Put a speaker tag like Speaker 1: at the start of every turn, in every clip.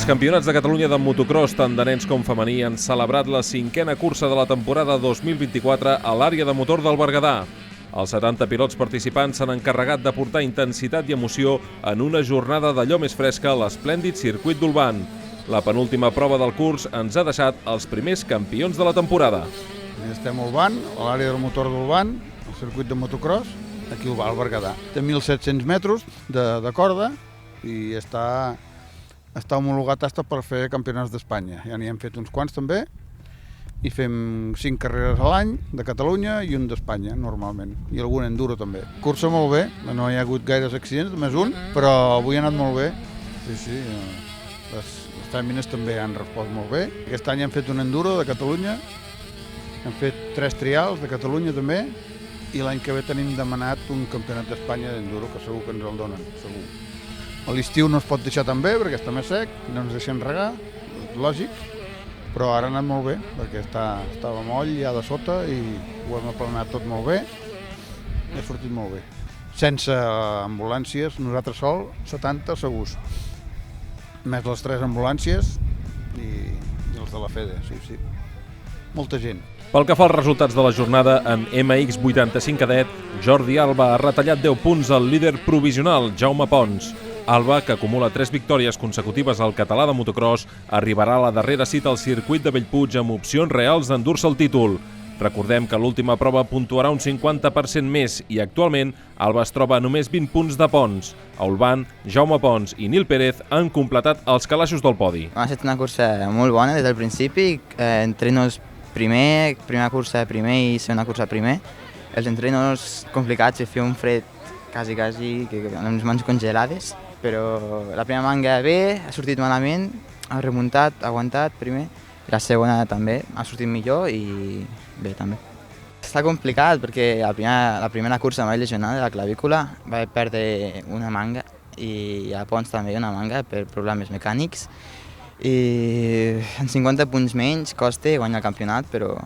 Speaker 1: Els campionats de Catalunya de motocross, tant de nens com femení, han celebrat la 5a cursa de la temporada 2024 a l'àrea de motor del Berguedà. Els 70 pilots participants s'han encarregat de portar intensitat i emoció en una jornada d'allò més fresca a l'esplèndid circuit d'Olvan. La penúltima prova del curs ens ha deixat els primers campions de la temporada.
Speaker 2: Estem a Olvan, a l'àrea del motor d'Olvan, el circuit de motocross, aquí al Berguedà. Té 1.700 metres de corda i està homologat per fer campionats d'Espanya. Ja n'hi hem fet uns quants també i fem 5 carreres a l'any de Catalunya i un d'Espanya normalment, i algun enduro també. Cursa molt bé, no hi ha hagut gaires accidents, només un, però avui ha anat molt bé. Sí, les fèmines també han respost molt bé. Aquest any hem fet un enduro de Catalunya, hem fet 3 trials de Catalunya també, i l'any que ve tenim demanat un campionat d'Espanya d'enduro, que segur que ens el donen, segur. A l'estiu no es pot deixar tan bé perquè està més sec, no ens deixem regar, lògic, però ara ha anat molt bé perquè estava moll ja de sota i ho hem aplanat tot molt bé i ha sortit molt bé. Sense ambulàncies, nosaltres sol, 70 segurs, més les 3 ambulàncies i els de la FEDE, sí. Molta gent.
Speaker 1: Pel que fa als resultats de la jornada, en MX85 cadet, Jordi Alba ha retallat 10 punts al líder provisional, Jaume Pons. Alba, que acumula 3 victòries consecutives al català de motocross, arribarà a la darrera cita al circuit de Bellpuig amb opcions reals d'endur-se el títol. Recordem que l'última prova puntuarà un 50% més i actualment Alba es troba a només 20 punts de Pons. A Olvan, Jaume Pons i Nil Pérez han completat els calaixos del podi.
Speaker 3: Ha estat una cursa molt bona des del principi, entrenos primer, primera cursa primer i segona cursa primer. Els entrenos complicats, fer un fred quasi amb les mans congelades, però la primera manga bé, ha sortit malament, ha remuntat, ha aguantat primer, i la segona també ha sortit millor i bé també. Està complicat perquè la primera cursa em vaig lesionar de la clavícula, vaig perdre una manga i a Pons també una manga per problemes mecànics i en 50 punts menys costa guanyar el campionat, però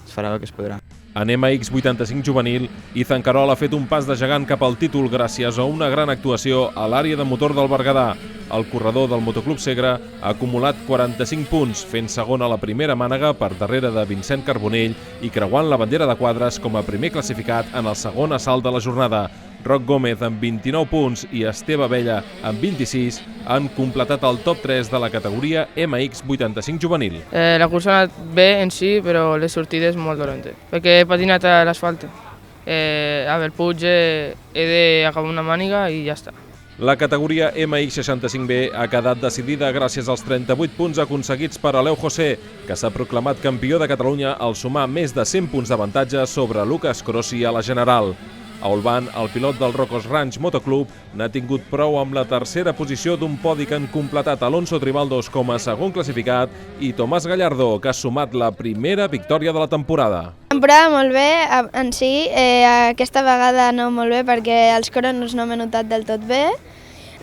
Speaker 3: es farà el que es podrà.
Speaker 1: En MX85 juvenil, Ethan Carol ha fet un pas de gegant cap al títol gràcies a una gran actuació a l'àrea de motor del Berguedà. El corredor del Motoclub Segre ha acumulat 45 punts, fent segon a la primera mànega per darrere de Vincent Carbonell i creuant la bandera de quadres com a primer classificat en el segon assalt de la jornada. Roc Gómez amb 29 punts i Esteve Abella amb 26 han completat el top 3 de la categoria MX85 juvenil.
Speaker 4: La cursa ha anat bé en si, però les sortides molt dolentes, perquè he patinat a l'asfalt. A Bellpuig he d'acabar una màniga i ja està.
Speaker 1: La categoria MX65B ha quedat decidida gràcies als 38 punts aconseguits per Aleu José, que s'ha proclamat campió de Catalunya al sumar més de 100 punts d'avantatge sobre Lucas Crossi a la general. A Olvan, el pilot del Rocos Ranch Motoclub n'ha tingut prou amb la tercera posició d'un podi que han completat Alonso Tribaldos com a segon classificat i Tomàs Gallardo, que ha sumat la primera victòria de la temporada.
Speaker 5: Temporada molt bé en si, aquesta vegada no molt bé perquè els cronos no m'he notat del tot bé.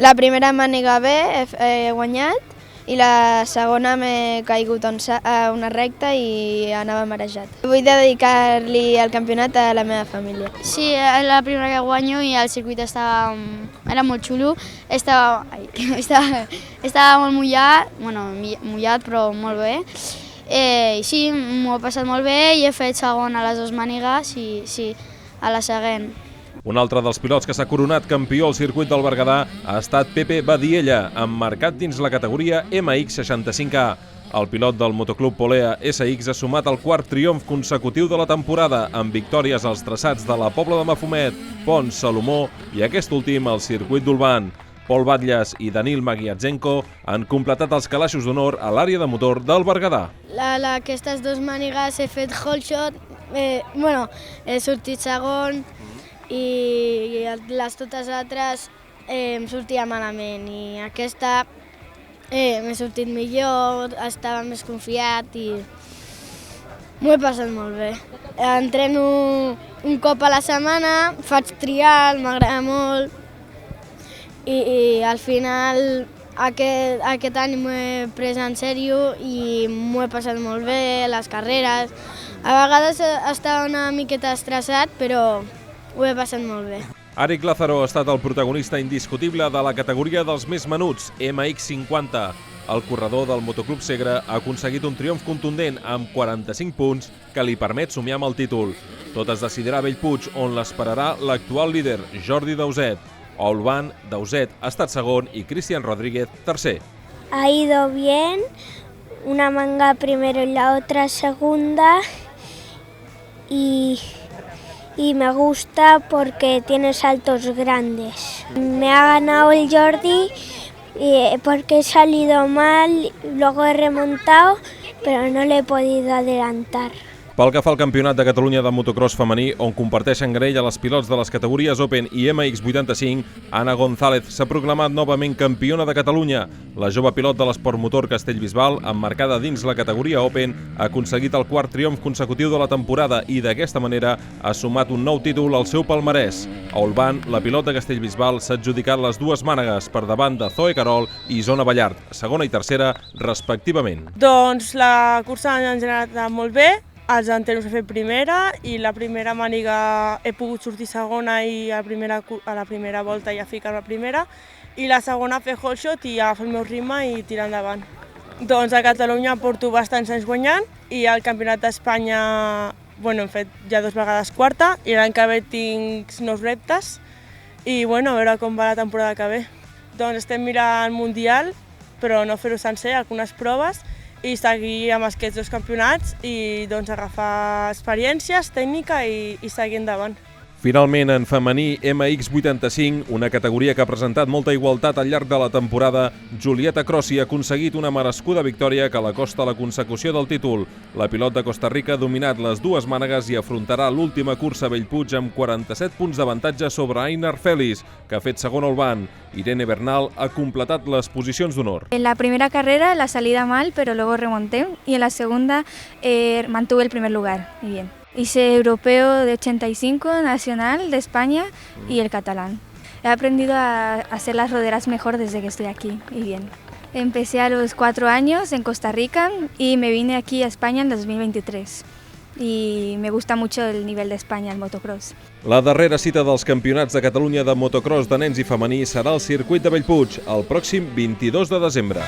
Speaker 5: La primera màniga bé, he guanyat, i la segona m'he caigut a una recta i anava marejat. Vull dedicar-li el campionat a la meva família.
Speaker 6: Sí, és la primera que guanyo i el circuit era molt xulo. Estava molt mullat, però molt bé. Sí, m'ho he passat molt bé i he fet segon a les 2 mànigues i sí, a la següent.
Speaker 1: Un altre dels pilots que s'ha coronat campió al circuit del Berguedà ha estat Pepe Badiella, emmarcat dins la categoria MX65A. El pilot del Motoclub Polea SX ha sumat el 4º triomf consecutiu de la temporada, amb victòries als traçats de la Pobla de Mafumet, Pons, Salomó i aquest últim al circuit d'Olvan. Pol Batlles i Danil Magiatzenko han completat els calaixos d'honor a l'àrea de motor del Berguedà.
Speaker 6: Aquestes 2 mànigues he fet hole shot, he sortit segon, i totes les altres em sortia malament i aquesta m'he sortit millor, estava més confiat i m'ho he passat molt bé. Entreno un cop a la setmana, faig trial, m'agrada molt i al final aquest any m'ho he pres en sèrio i m'ho he passat molt bé, les carreres. A vegades estava una miqueta estressat, però ho he passat molt bé.
Speaker 1: Àric Lázaro ha estat el protagonista indiscutible de la categoria dels més menuts, MX50. el corredor del Motoclub Segre ha aconseguit un triomf contundent amb 45 punts que li permet somiar amb el títol. Tot es decidirà a Bellpuig, on l'esperarà l'actual líder, Jordi Dauset. A Olvan, Dauset ha estat segon i Cristian Rodríguez tercer.
Speaker 7: Ha ido bien, una manga primero y la otra segunda y me gusta porque tiene saltos grandes. Me ha ganado el Jordi porque he salido mal, luego he remontado, pero no le he podido adelantar.
Speaker 1: Pel que fa al Campionat de Catalunya de motocross femení, on comparteixen grella les pilots de les categories Open i MX85, Anna González s'ha proclamat novament campiona de Catalunya. La jove pilot de l'esport motor Castellbisbal, emmarcada dins la categoria Open, ha aconseguit el quart triomf consecutiu de la temporada i d'aquesta manera ha sumat un nou títol al seu palmarès. A Olvan, la pilot de Castellbisbal s'ha adjudicat les dues mànegues per davant de Zoe Carol i Zona Ballart, segona i tercera, respectivament.
Speaker 8: Doncs la cursa en general ha anat molt bé. Els enteros he fet primera i la primera màniga he pogut sortir segona i a la primera volta ja ficar-me primera i la segona fer whole shot i agafar el meu ritme i tirar endavant. Doncs a Catalunya porto bastants anys guanyant i al Campionat d'Espanya hem fet ja 2 vegades quarta i l'any que ve tinc nous reptes i a veure com va la temporada que ve. Doncs estem mirant Mundial, però no fer-ho sencer, algunes proves, i seguir amb aquests 2 campionats i agafar experiències, tècnica i seguir endavant.
Speaker 1: Finalment, en femení MX85, una categoria que ha presentat molta igualtat al llarg de la temporada, Julieta Crossi ha aconseguit una merescuda victòria que l'acosta a la consecució del títol. La pilot de Costa Rica ha dominat les dues mànegues i afrontarà l'última cursa a Bellpuig amb 47 punts d'avantatge sobre Einar Félix, que ha fet segon al van. Irene Bernal ha completat les posicions d'honor.
Speaker 9: En la primera carrera la salida mal, pero luego remonté y en la segunda mantuve el primer lugar. Y bien. Hice europeo de 85, nacional de España y el catalán. He aprendido a hacer las roderas mejor desde que estoy aquí y bien. Empecé a los 4 años en Costa Rica y me vine aquí a España en 2023. Y me gusta mucho el nivel de España en motocross.
Speaker 1: La darrera cita dels Campionats de Catalunya de motocross de nens i femení serà al circuit de Bellpuig el pròxim 22 de desembre.